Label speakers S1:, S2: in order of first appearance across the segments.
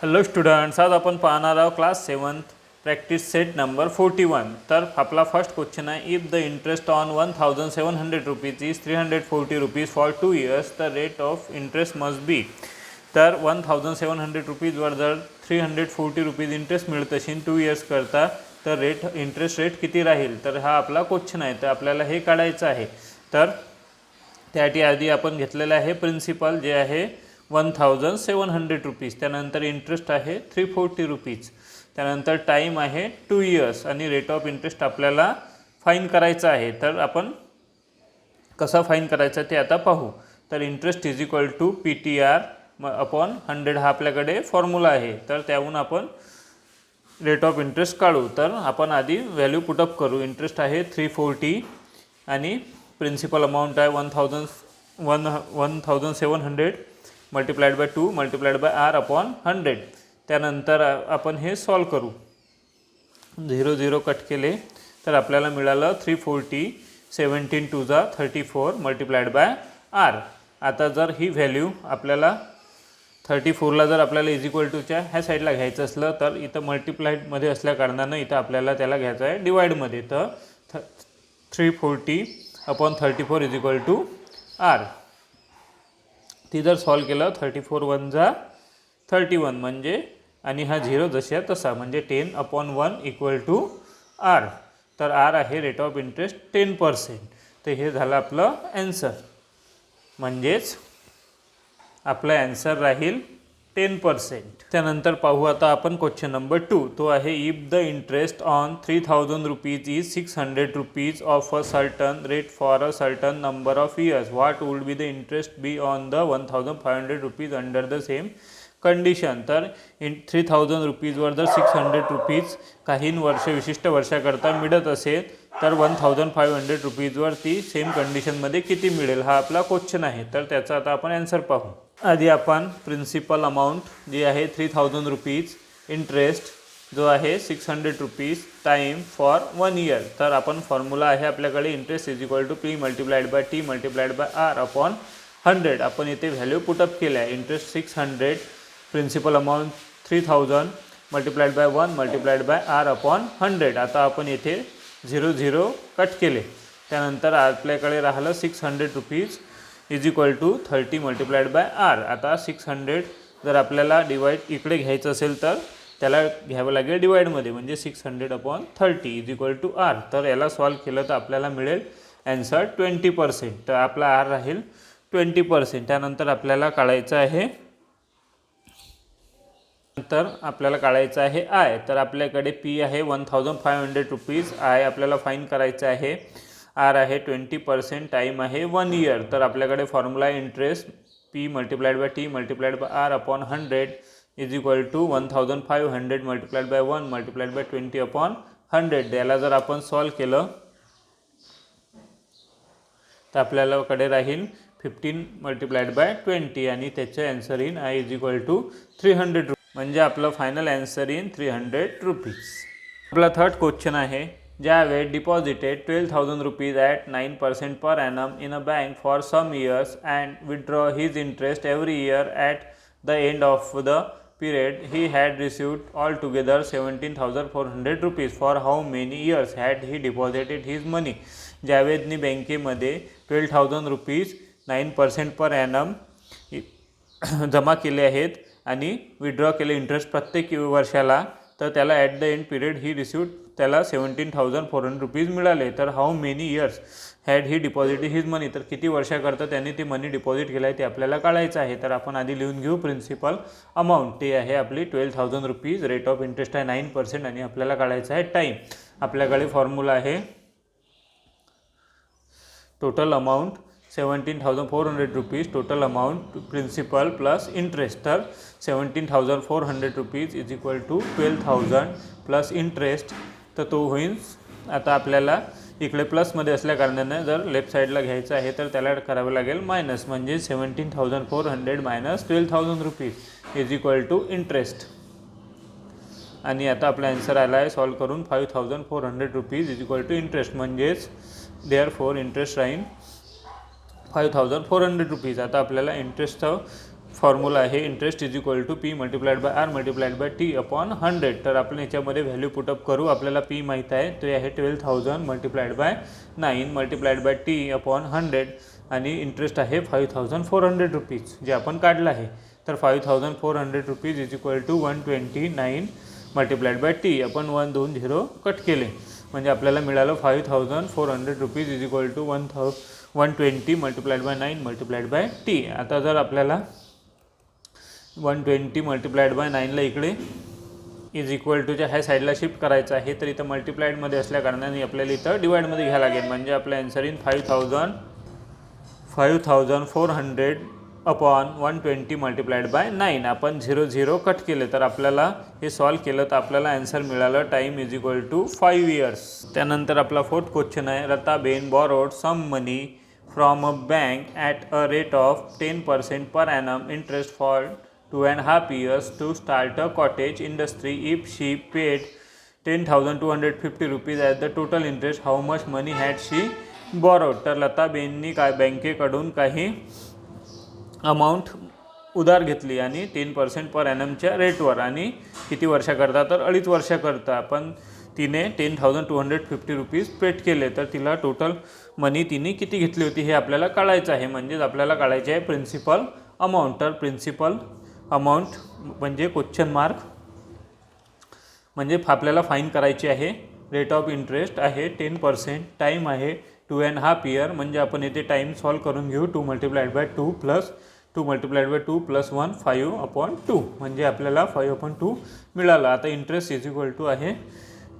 S1: Hello students, आज आपण पाहणार आहोत class 7th practice set number 41. तर आपला फर्स्ट क्वेश्चन आहे, if the interest on 1700 rupees is 340 rupees for 2 years the rate of interest must be. तर 1700 रुपीजवर जर 340 रुपीज इंटरेस्ट मिळत असेल 2 years करता, तर इंटरेस्ट रेट किती राहील. तर हा आपला क्वेश्चन आहे. तर आपल्याला हे काढायचं आहे. तर त्यासाठी आधी आपण घेतलेलं आहे प्रिन्सिपल जे आहे 1700 रुपीज, त्यानंतर इंटरेस्ट आहे 340 रुपीज, त्यानंतर टाईम आहे 2 years आणि रेट ऑफ इंटरेस्ट आपल्याला फाईन करायचा आहे. तर आपण कसा फाईन करायचा ते आता पाहू. तर interest is equal to PTR upon 100 हा आपल्याकडे फॉर्म्युला आहे. तर त्याहून आपण रेट ऑफ इंटरेस्ट काढू. तर आपण आधी व्हॅल्यू पुटअप करू. इंटरेस्ट आहे 340 आणि प्रिन्सिपल अमाऊंट आहे 1700 multiplied by 2 multiplied by R upon 100. त्यानंतर आपण हे सॉल्व करू. 0 0 कट केले तर आपल्याला मिळालं 340. 17 2 जा 34 मल्टिप्लाइड बाय R. आता जर ही व्हॅल्यू आपल्याला 34ला जर आपल्याला इज इक्वल टूच्या ह्या साईडला घ्यायचं असलं तर इथं मल्टिप्लाइडमध्ये असल्या कारणानं इथं आपल्याला त्याला घ्यायचं आहे डिवाईडमध्ये. तर 340 upon 34 is equal to R. ती जर सॉल्व केलं 34 1 जा 31 म्हणजे आणि हा 0 जशा तसा म्हणजे 10 अपॉन 1 इक्वल टू R. तर R आहे रेट ऑफ इंटरेस्ट 10%. तर हे झालं आपलं ॲन्सर. म्हणजेच आपला ॲन्सर राहील 10%. त्यानंतर पाहू आता आपण क्वेश्चन नंबर 2. तो आहे, if the interest on 3000 rupees is 600 rupees of a certain rate for a certain number of years, what would be the interest be on the 1500 rupees under the same condition. तर 3000 रुपीजवर जर 600 rupees काही विशिष्ट वर्षाकरता मिळत असेल तर 1500 रुपीजवर ती same कंडिशनमध्ये किती मिळेल हा आपला क्वेश्चन आहे. तर त्याचा आता आपण ॲन्सर पाहू. आधी आपण प्रिन्सिपल अमाऊंट जी आहे 3000 रुपीज, इंटरेस्ट जो आहे 600 रुपीज, टाईम फॉर 1 year. तर आपण फॉर्म्युला आहे आपल्याकडे interest is equal to P multiplied by T multiplied by R upon 100. आपण इथे व्हॅल्यू पुटअप केल्या आहे. Interest 600, principal amount 3000 multiplied by 1 multiplied by R upon 100. आता आपण इथे 0 0 कट केले. त्यानंतर आपल्याकडे राहिलं 600 rupees is equal to 30 multiplied by R. आता 600 जर आपल्याला डिवाईड इकडे घ्यायचं असेल तर त्याला घ्यावं लागेल डिवाईडमध्ये म्हणजे 600 upon 30 is equal to R. तर याला सॉल्व केलं तर आपल्याला मिळेल ॲन्सर 20%. तर आपला R राहील 20%. त्यानंतर आपल्याला काढायचं आहे I. तर आपल्याकडे P आहे 1500 रुपीज, I आपल्याला फाईन करायचं आहे, R आहे 20%, टाईम आहे 1 year. तर आपल्याकडे फॉर्म्युला आहे interest P multiplied by T multiplied by R upon 100 is equal to 1500 multiplied by 1 multiplied by 20 upon 100. याला जर आपण सॉल्व केलं तर आपल्याकडे राहील 15 मल्टिप्लाइड बाय 20 आणि त्याचे answer in I is equal to 300 rupees. म्हणजे आपलं फायनल ॲन्सर इन 300 रुपीज. आपला थर्ड क्वेश्चन आहे, Javed deposited 12,000 rupees at 9% per annum in a bank for some years and withdraw his interest every year. At the end of the period, he had received altogether 17,400 rupees. For how many years had he deposited his money? जावेदनी बँकेमध्ये 12,000 rupees 9% per annum जमा केले आहेत आणि withdraw केले interest प्रत्येक वर्षाला. तर त्याला at the end period he received त्याला 17,400 रुपीज मिळाले. तर how many years had he deposited his money. तर किती वर्षाकरता त्यांनी ती मनी डिपॉझिट केलं आहे ते आपल्याला काढायचं आहे. तर आपण आधी लिहून घेऊ प्रिन्सिपल अमाऊंट. ते आहे आपली 12,000 रुपीज, रेट ऑफ इंटरेस्ट आहे 9% आणि आपल्याला काढायचं आहे टाईम. आपल्याकडे फॉर्म्युला आहे total amount 17,400 rupees, total amount principal plus interest. तर 17,400 rupees is equal to 12,000 plus interest. तर तो होईल, आता आपल्याला इकडे प्लसमध्ये असल्या कारणानं जर लेफ्ट साईडला घ्यायचं आहे तर त्याला करावं लागेल मायनस, म्हणजे 17,400 minus 12,000 rupees is equal to interest. आणि आता आपला ॲन्सर आला आहे सॉल्व करून 5,400 rupees is equal to interest. म्हणजेच देअर फोर इंटरेस्ट राहील 5,400 रुपीज. आता आपल्याला इंटरेस्टचं फॉर्म्युला आहे interest is equal to P multiplied by R multiplied by T upon 100. तर आपण याच्यामध्ये व्हॅल्यू पुटअप करू. आपल्याला पी माहीत आहे, ते आहे 12,000 multiplied by 9 multiplied by T upon 100 आणि इंटरेस्ट आहे 5,400 रुपीज जे आपण काढलं आहे. तर 5,400 rupees is equal to 129 multiplied by T. आपण 1 2 0 कट केले म्हणजे आपल्याला मिळालं 5,400 rupees is equal to 120 multiplied by 9 multiplied by T. आता जर आपल्याला 120 मल्टिप्लाइड बाय 9ला इकडे इज इक्वल टूच्या ह्या साईडला शिफ्ट करायचं आहे, तर इथं मल्टिप्लाइडमध्ये असल्या कारणाने आपल्याला इथं डिवाइडमध्ये घ्यायला लागेल. म्हणजे आपलं answer in 5,400 upon 120 multiplied by 9. आपण 0 0 कट केले तर आपल्याला हे सॉल्व केलं तर आपल्याला आन्सर मिळालं time is equal to 5 years. त्यानंतर आपला 4th क्वेश्चन आहे Rataben borrowed some money from a bank at a rate of 10% per annum interest for 2.5 years to start a cottage industry. If she paid 10,250 rupees at the total interest how much money had she borrowed. तर लताबेननी काय बँकेकडून काही amount उधार घेतली आणि 10% पर ॲनमच्या रेटवर आणि किती वर्षाकरता तर 2.5 वर्षाकरता. पण तिने 10,250 रुपीज पेड केले. तर तिला टोटल मनी तिने किती घेतली होती हे आपल्याला काढायचं आहे. म्हणजेच आपल्याला काढायचे आहे प्रिन्सिपल अमाऊंट. तर प्रिन्सिपल अमाऊंट म्हणजे क्वेश्चन मार्क म्हणजे आपल्याला फाईन करायची आहे. रेट ऑफ इंटरेस्ट आहे 10%, टाईम आहे 2.5 year. म्हणजे आपण येथे टाईम सॉल्व करून घेऊ. 2 multiplied by 2 plus 2 multiplied by 2 plus 1 5/2 म्हणजे आपल्याला 5/2 मिळालं. आता इंटरेस्ट इज इक्वल टू आहे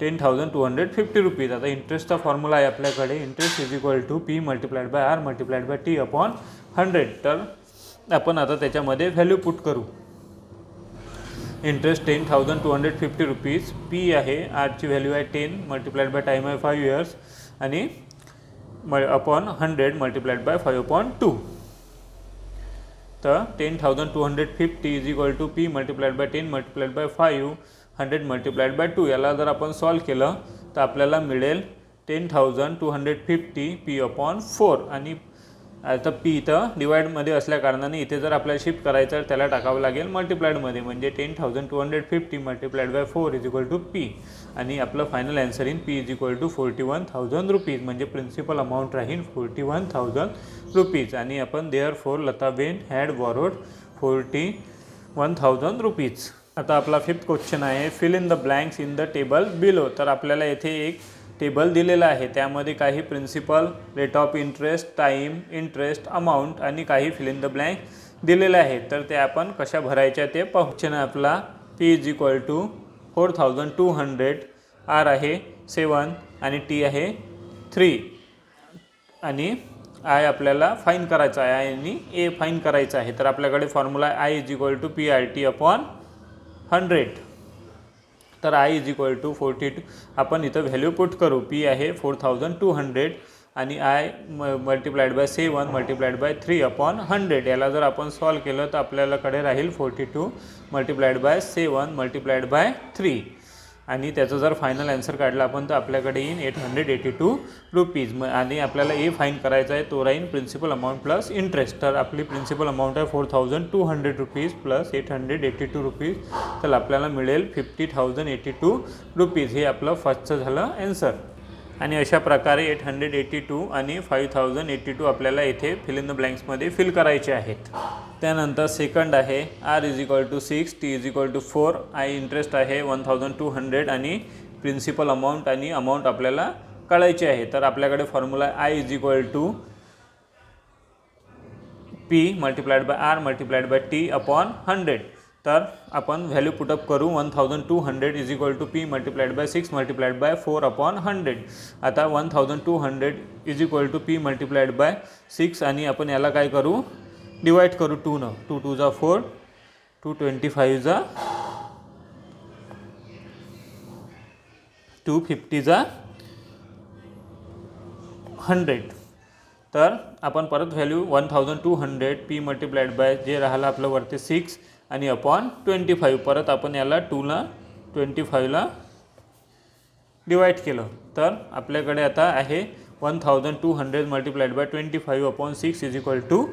S1: 10,250 रुपीज. आता इंटरेस्टचा फॉर्म्युला आहे आपल्याकडे interest is equal to P multiplied by R multiplied by T upon 100. तर आपण आता त्याच्यामध्ये व्हॅल्यू पुट करू. इंटरेस्ट 10,250 रुपीज, पी आहे, आरची व्हॅल्यू आहे 10 मल्टिप्लाइड बाय टाईम आहे 5 years आणि अपॉन 100 मल्टिप्लाइड बाय 5/2. तर 10,250 is equal to P multiplied by 10 multiplied by 5 100 multiplied by 2. याला जर आपण सॉल्व केलं तर आपल्याला मिळेल 10,250 पी अपॉन 4 आणि आता पी इथं डिवाइडमध्ये असल्या कारणाने इथे जर आपल्याला शिफ्ट करायचं तर त्याला टाकावं लागेल मल्टिप्लाइडमध्ये. म्हणजे 10,250 multiplied by 4 is equal to P आणि आपलं final answer in P is equal to 41,000 rupees. म्हणजे प्रिन्सिपल अमाऊंट राहील 41,000 रुपीज आणि आपण therefore Lataben had borrowed 41,000 rupees. आता आपला 5th क्वेश्चन आहे fill in the blanks in the table below. तर आपल्याला येथे एक टेबल दिलेला आहे, त्यामध्ये काही principal, rate of interest, time, interest, amount आणि काही फिल इन द ब्लँक दिलेले आहे. तर ते आपण कशा भरायच्या ते पाहू. क्वेश्चन आपला P is equal to 4,200, R आहे 7 आणि टी आहे 3 आणि आय आपल्याला फाईन करायचा आहे, आय आणि ए फाईन करायचा आहे. तर आपल्याकडे फॉर्म्युला आहे I is equal to P R T upon 100. तर आय इज इक्वल टू 42. आपण इथं व्हॅल्यू पुट करू. पी आहे 4,200 आणि I multiplied by 7 multiplied by 3 upon 100. याला जर आपण सॉल्व केलं तर आपल्याकडे राहील 42 मल्टिप्लाइड बाय 7 मल्टिप्लाइड बाय 3 आणि त्याचं जर फायनल आन्सर काढला आपण तर आपल्याकडे येईन 882 रुपीज आणि आपल्याला ए फाईन करायचा आहे, तो राहील प्रिन्सिपल अमाऊंट प्लस इंटरेस्ट. तर आपली प्रिन्सिपल अमाऊंट आहे 4,200 रुपीज प्लस 882 रुपीज. तर आपल्याला मिळेल 50,082 रुपीज. हे आपलं फर्स्टचं झालं आन्सर. आणि अशा प्रकारे 882 आणि 5,082 आपल्याला इथे फिल इन द ब्लँक्समध्ये फिल करायचे आहेत. त्यानंतर सेकंड आहे R is equal to 6, T is equal to 4, I interest आहे 1,200 आणि प्रिन्सिपल अमाऊंट आणि अमाऊंट आपल्याला काढायची आहे. तर आपल्याकडे formula I is equal to P multiplied by R multiplied by T upon 100. तर आपण व्हॅल्यू पुटअप करू. 1,200 is equal to P multiplied by 6 multiplied by 4 upon 100. आता 1,200 is equal to P multiplied by 6 आणि आपण याला काय करू, डिवाइड करू 2 न. 2 2 जा 4, 225 जा 250 जा 100. तर आपण परत value 1,200 P multiplied by J राहिलं आपलं वरती 6 आणि अपॉन 25. परत आपण याला 2ला 25ला डिवाइड केलं तर आपल्याकडे आता आहे 1,200 multiplied by 25 upon 6 is equal to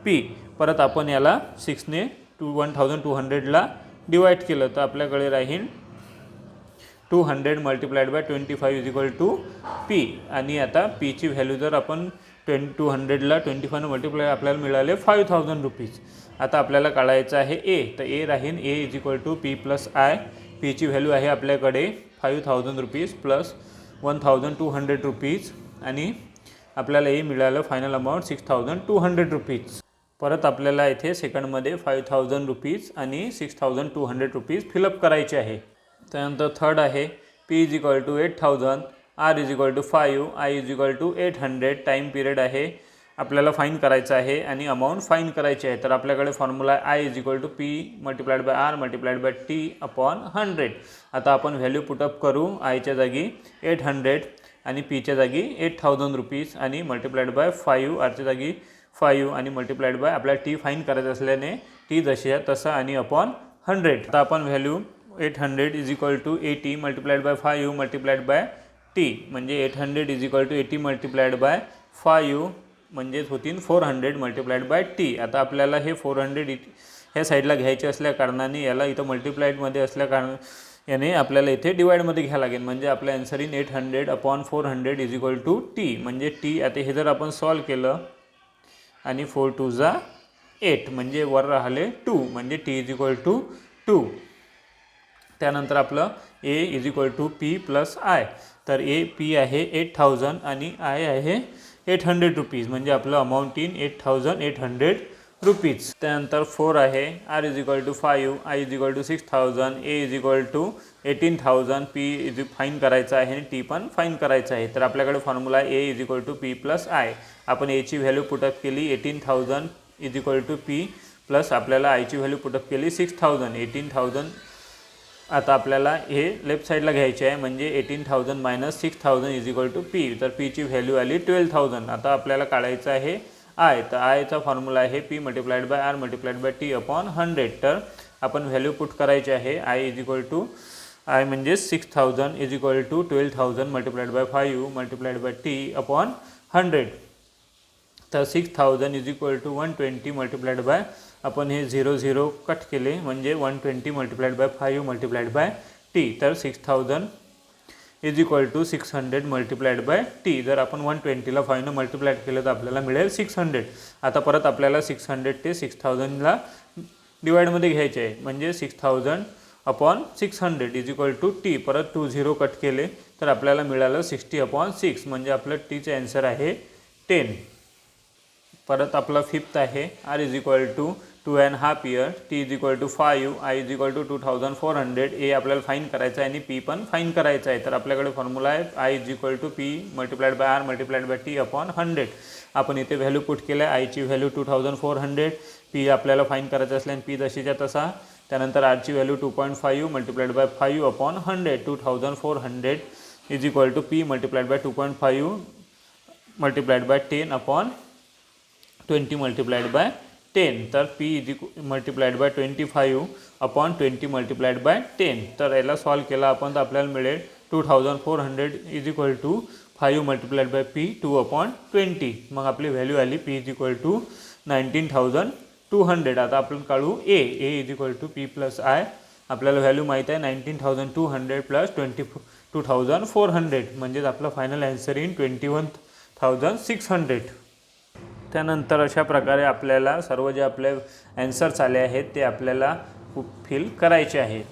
S1: P. परत आपण याला 6ने 1200ला डिवाईड केलं तर आपल्याकडे राहील 200 multiplied by 25 is equal to P. आणि आता पीची व्हॅल्यू जर आपण 200ला 25 मल्टिप्लाय आपल्याला मिळाले 5000 रुपीज. आता आपल्याला काढायचं आहे ए. तर ए राहील A is equal to P plus I. पीची व्हॅल्यू आहे आपल्याकडे 5000 रुपीज प्लस 1200 रुपीज आणि आपल्याला ए मिळालं फायनल अमाऊंट 6200 रुपीज. परत आपल्याला इथे सेकंडमध्ये 5000 रुपीज आणि 6200 रुपीज फिलअप करायचे आहे. त्यानंतर थर्ड आहे P is equal to 8000, R is equal to 5, I is equal to 800. Time period आहे आपल्याला फाईन करायचं आहे आणि अमाऊंट फाईन करायची आहे. तर आपल्याकडे फॉर्म्युला आहे I is equal to P multiplied by R multiplied by T upon 100. आता आपण व्हॅल्यू पुटअप करू. आयच्या जागी 800 आणि पीच्या जागी 8000 रुपीज आणि मल्टिप्लाइड बाय 5, आरच्या जागी 5 आणि मल्टिप्लाइड बाय आपल्याला टी फाईन करायचं असल्याने टी जशी आहे तसं आणि अपॉन 100. आता आपण value 800 is equal to 80 multiplied by 5 multiplied by T म्हणजे 800 is equal to 80 multiplied by 5 म्हणजेच होतील 400 मल्टिप्लाइड बाय टी. आता आपल्याला हे 400 ह्या साईडला घ्यायचे असल्या कारणाने याला इथं मल्टिप्लाइडमध्ये असल्या कारण याने आपल्याला इथे डिवाईडमध्ये घ्यावं लागेल. म्हणजे आपलं answer in 800 upon 400 is equal to T. म्हणजे टी आता हे जर आपण सॉल्व केलं आणि 4 2 जा 8 म्हणजे वर राहिले 2 म्हणजे टी इज इक्वल टू 2. त्यानंतर आपलं A is equal to P plus I. तर ए पी आहे 8000 आणि आय आहे 800 रुपीज म्हणजे आपलं अमाऊंट इन 8800 रुपीज. त्यानंतर 4 आहे R is equal to 5, I is equal to 6000, A is equal to 18000, P is find करायचं आहे आणि टी पण फाईन करायचं आहे. तर आपल्याकडे formula A is equal to P plus I. आपण एची व्हॅल्यू पुटअप केली 18000 is equal to P plus आपल्याला आयची व्हॅल्यू पुटअप केली 6000 18000. आता आपल्याला हे लेफ्ट साईडला घ्यायचे आहे म्हणजे 18000 minus 6000 is equal to P. तर पीची व्हॅल्यू आली 12000. आता आपल्याला काढायचं आहे आय. तर आयचा फॉर्म्युला आहे P multiplied by R multiplied by T upon 100. तर आपण व्हॅल्यू पुट करायची आहे I is equal to I म्हणजे 6000 is equal to 12000 multiplied by 5 multiplied by T upon 100. तर 6000 is equal to 120 multiplied by आपण हे 0 0 कट केले म्हणजे 120 multiplied by 5 multiplied by T. तर 6000 is equal to 600 multiplied by T. जर आपण 120ला 5ने multiplied केलं तर आपल्याला मिळेल 600. आता परत आपल्याला 600 ते 6000ला डिवाईडमध्ये घ्यायचे आहे म्हणजे 6000 upon 600 is equal to T. परत 2 0 कट केले तर आपल्याला मिळालं 60 अपॉन 6 म्हणजे आपलं टीचे आन्सर आहे 10. परत आपला फिफ्थ आहे R is equal to 2.5 year, T is equal to 5, I is equal to 2400. A आपल्याला फाईन करायचं आहे आणि पी पण फाईन करायचं आहे. तर आपल्याकडे फॉर्म्युला आहे I is equal to P multiplied by R multiplied by T upon 100. आपण इथे व्हॅल्यू पुट केलं आहे आयची व्हॅल्यू 2400, पी आपल्याला फाईन करायचं असल्याने पी जशीच्या तसा. त्यानंतर आरची value 2.5 multiplied by 5 upon 100. 2400 is equal to P multiplied by 2.5 multiplied by 10 upon 20 multiplied by 10. तर P is multiplied by 25 upon 20 multiplied by 10. तर याला सॉल्व केला आपण तर आपल्याला मिळेल 2400 is equal to 5 multiplied by P 2 upon 20. मग आपली व्हॅल्यू आली पी इज इक्वल टू 19200. आता आपण काढू A. A is equal to P plus I. आपल्याला व्हॅल्यू माहीत आहे 19200 प्लस 2400 म्हणजेच आपलं फायनल आन्सर इन 21600. त्यानंतर अशा प्रकारे आपल्याला सर्व जे आपले ॲन्सर्स आले आहेत ते आपल्याला फिल करायचे आहेत.